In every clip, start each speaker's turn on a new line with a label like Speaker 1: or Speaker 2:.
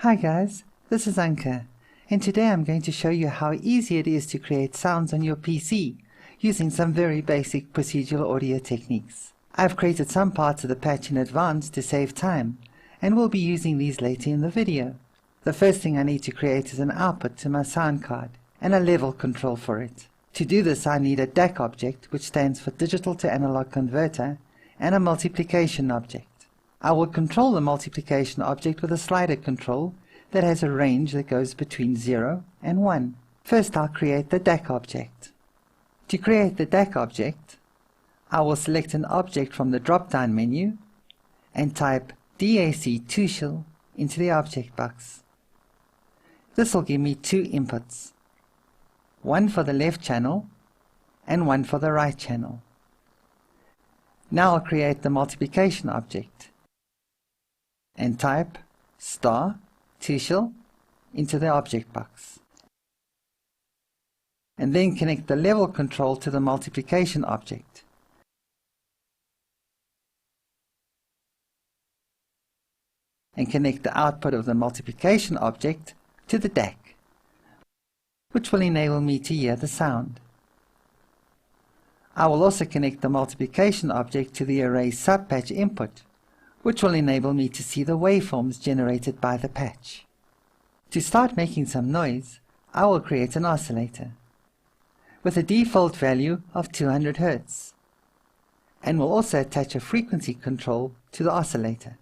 Speaker 1: Hi guys, this is Ankha, and today I'm going to show you how easy it is to create sounds on your PC using some very basic procedural audio techniques. I've created some parts of the patch in advance to save time, and we'll be using these later in the video. The first thing I need to create is an output to my sound card, and a level control for it. To do this I need a DAC object, which stands for Digital to Analog Converter, and a multiplication object. I will control the multiplication object with a slider control that has a range that goes between 0 and 1. First I'll create the DAC object. To create the DAC object, I will select an object from the drop-down menu and type DAC Tushel into the object box. This will give me two inputs, one for the left channel and one for the right channel. Now I'll create the multiplication object and type star Tushel into the object box, and then connect the level control to the multiplication object. And connect the output of the multiplication object to the DAC, which will enable me to hear the sound. I will also connect the multiplication object to the array subpatch input, which will enable me to see the waveforms generated by the patch. To start making some noise, I will create an oscillator with a default value of 200 Hz, and will also attach a frequency control to the oscillator.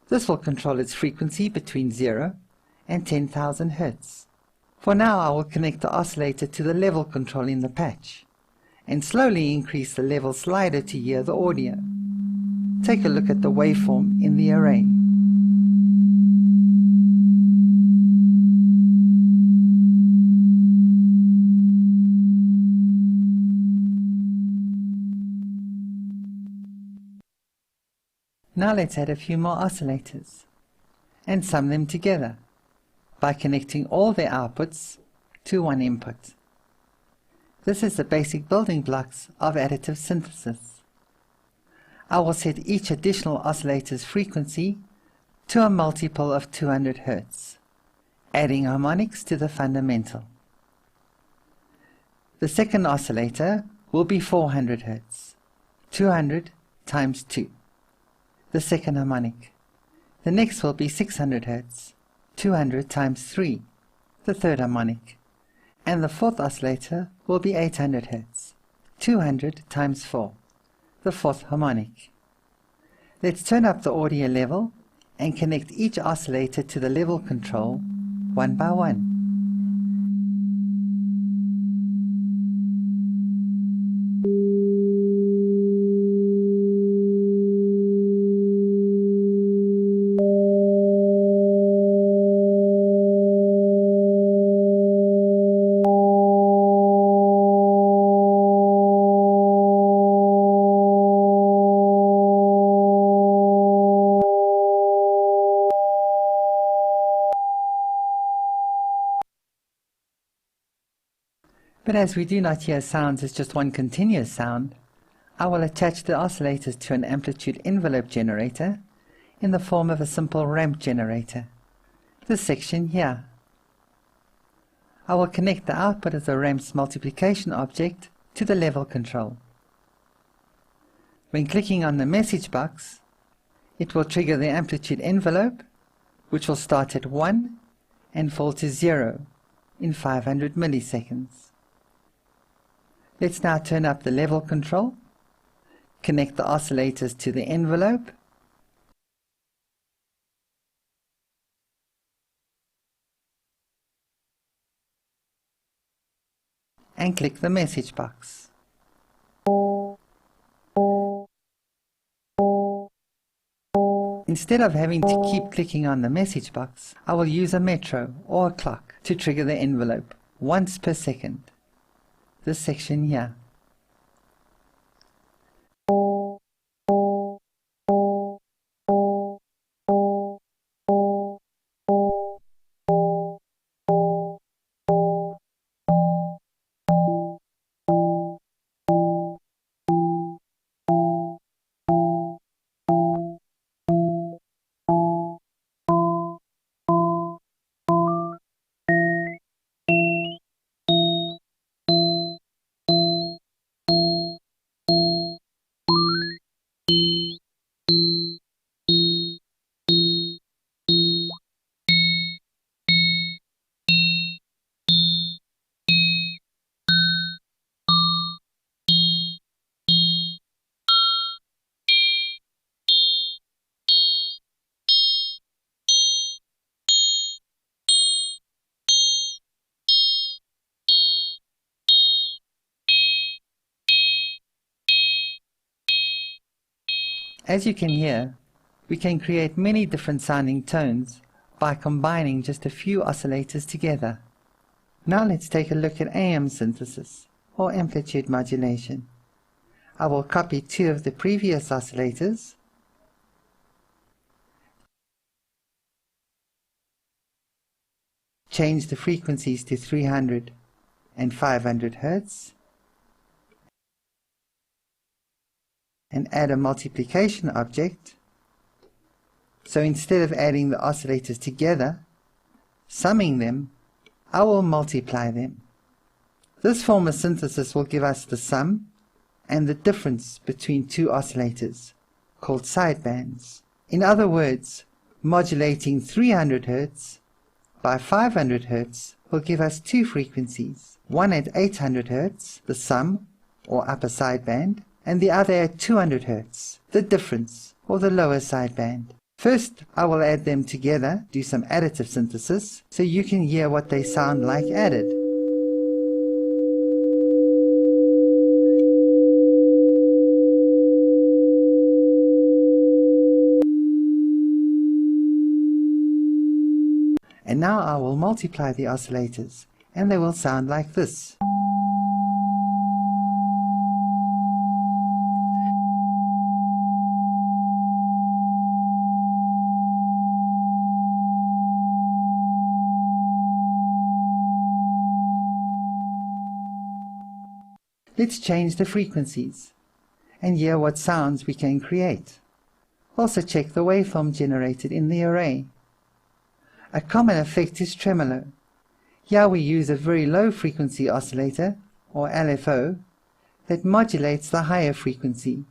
Speaker 1: This will control its frequency between 0 and 10,000 Hz. For now I will connect the oscillator to the level control in the patch, and slowly increase the level slider to hear the audio. Take a look at the waveform in the array. Now let's add a few more oscillators and sum them together by connecting all their outputs to one input. This is the basic building blocks of additive synthesis. I will set each additional oscillator's frequency to a multiple of 200 Hz, adding harmonics to the fundamental. The second oscillator will be 400 Hz, 200 times 2, the second harmonic. The next will be 600 Hz, 200 times 3, the third harmonic. And the fourth oscillator will be 800 Hz, 200 times 4, the fourth harmonic. Let's turn up the audio level and connect each oscillator to the level control one by one. But as we do not hear sounds as just one continuous sound, I will attach the oscillators to an amplitude envelope generator in the form of a simple ramp generator, this section here. I will connect the output of the ramp's multiplication object to the level control. When clicking on the message box, it will trigger the amplitude envelope, which will start at 1 and fall to 0 in 500 milliseconds. Let's now turn up the level control, connect the oscillators to the envelope, and click the message box. Instead of having to keep clicking on the message box, I will use a metro or a clock to trigger the envelope once per second, this section here. As you can hear, we can create many different sounding tones by combining just a few oscillators together. Now let's take a look at AM synthesis, or amplitude modulation. I will copy two of the previous oscillators, change the frequencies to 300 and 500 Hz, and add a multiplication object. So instead of adding the oscillators together, summing them, I will multiply them. This form of synthesis will give us the sum and the difference between two oscillators, called sidebands. In other words, modulating 300 Hz by 500 Hz will give us two frequencies, one at 800 Hz, the sum, or upper sideband, and the other at 200 Hz, the difference, or the lower sideband. First, I will add them together, do some additive synthesis, so you can hear what they sound like added. And now I will multiply the oscillators, and they will sound like this. Let's change the frequencies and hear what sounds we can create. Also check the waveform generated in the array. A common effect is tremolo. Here we use a very low frequency oscillator, or LFO, that modulates the higher frequency.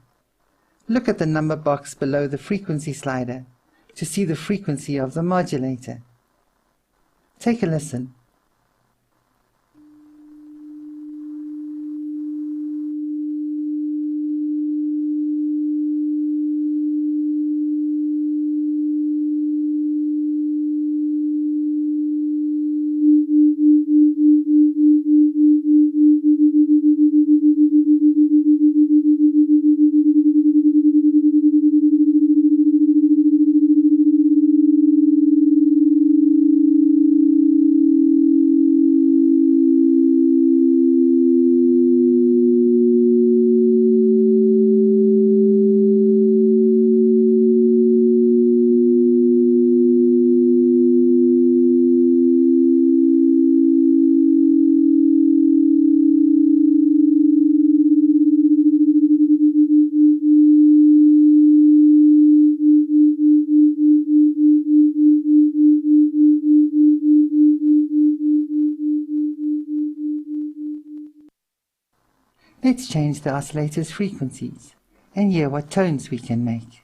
Speaker 1: Look at the number box below the frequency slider to see the frequency of the modulator. Take a listen. Let's change the oscillator's frequencies and hear what tones we can make.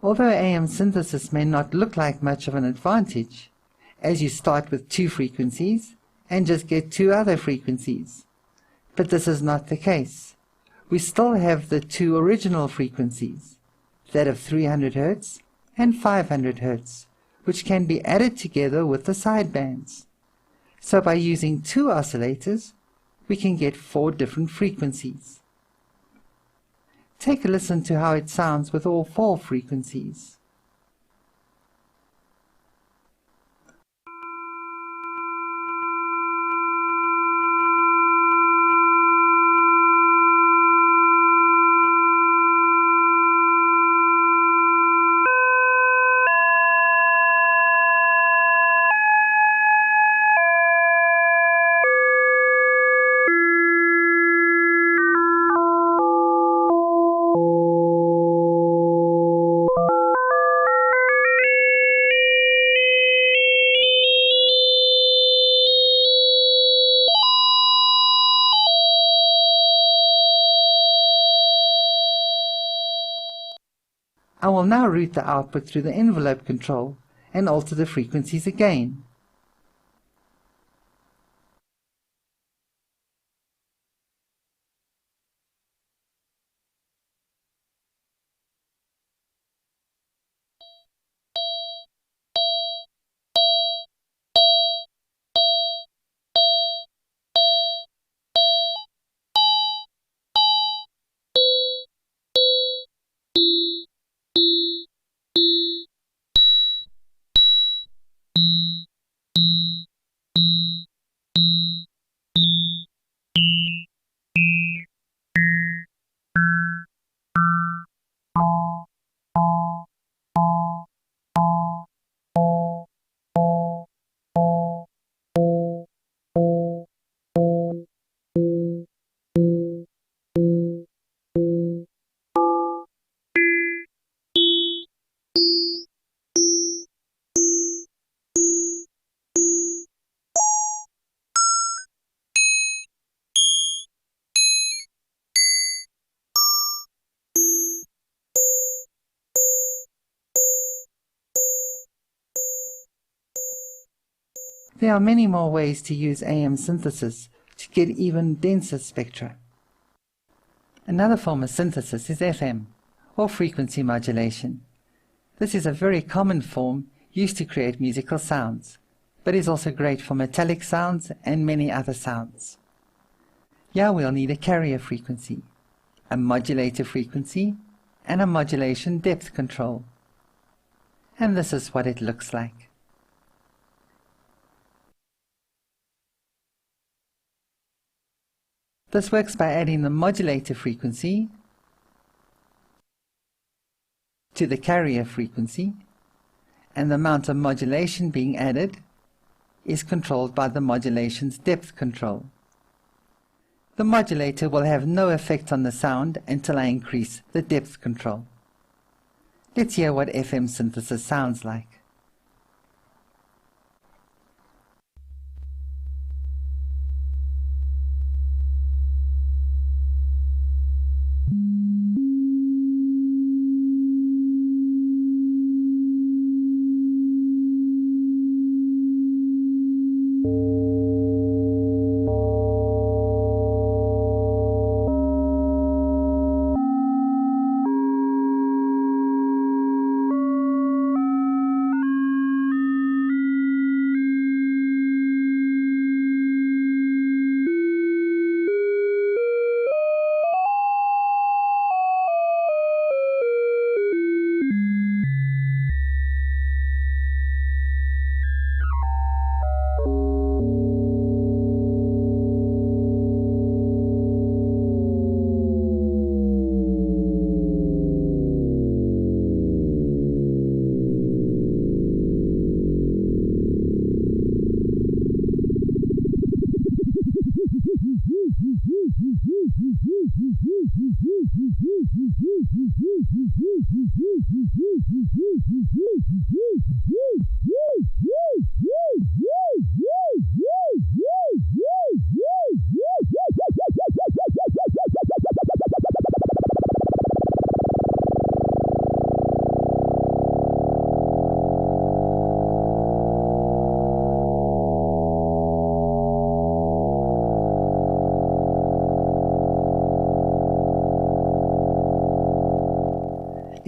Speaker 1: Although AM synthesis may not look like much of an advantage, as you start with two frequencies and just get two other frequencies. But this is not the case. We still have the two original frequencies, that of 300 Hz and 500 Hz, which can be added together with the sidebands. So by using two oscillators, we can get 4 different frequencies. Take a listen to how it sounds with all 4 frequencies. I will now route the output through the envelope control and alter the frequencies again. There are many more ways to use AM synthesis to get even denser spectra. Another form of synthesis is FM, or frequency modulation. This is a very common form used to create musical sounds, but is also great for metallic sounds and many other sounds. Here we'll need a carrier frequency, a modulator frequency, and a modulation depth control. And this is what it looks like. This works by adding the modulator frequency to the carrier frequency, and the amount of modulation being added is controlled by the modulation's depth control. The modulator will have no effect on the sound until I increase the depth control. Let's hear what FM synthesis sounds like.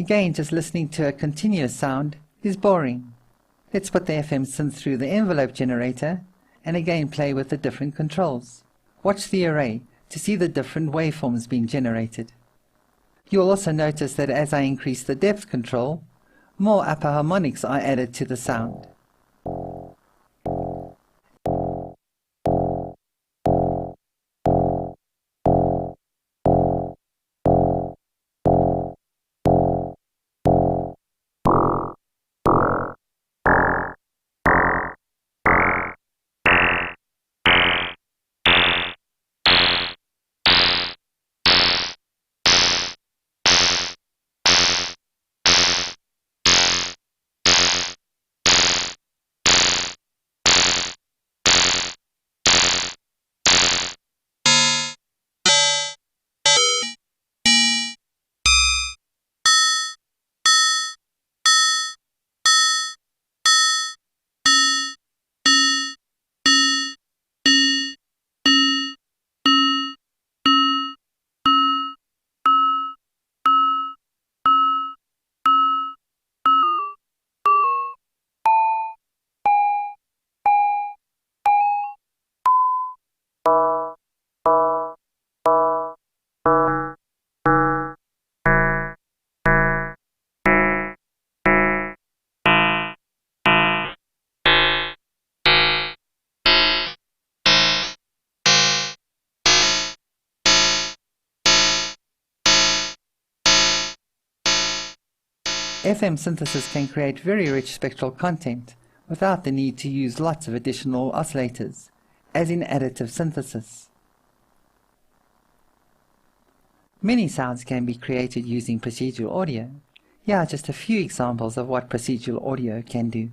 Speaker 1: Again, just listening to a continuous sound is boring. Let's put the FM synth through the envelope generator and again play with the different controls. Watch the array to see the different waveforms being generated. You will also notice that as I increase the depth control, more upper harmonics are added to the sound. FM synthesis can create very rich spectral content without the need to use lots of additional oscillators, as in additive synthesis. Many sounds can be created using procedural audio. Here are just a few examples of what procedural audio can do.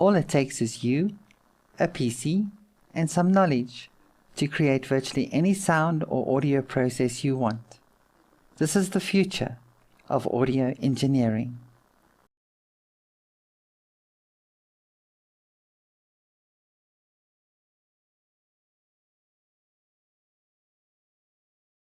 Speaker 1: All it takes is you, a PC, and some knowledge to create virtually any sound or audio process you want. This is the future of audio engineering.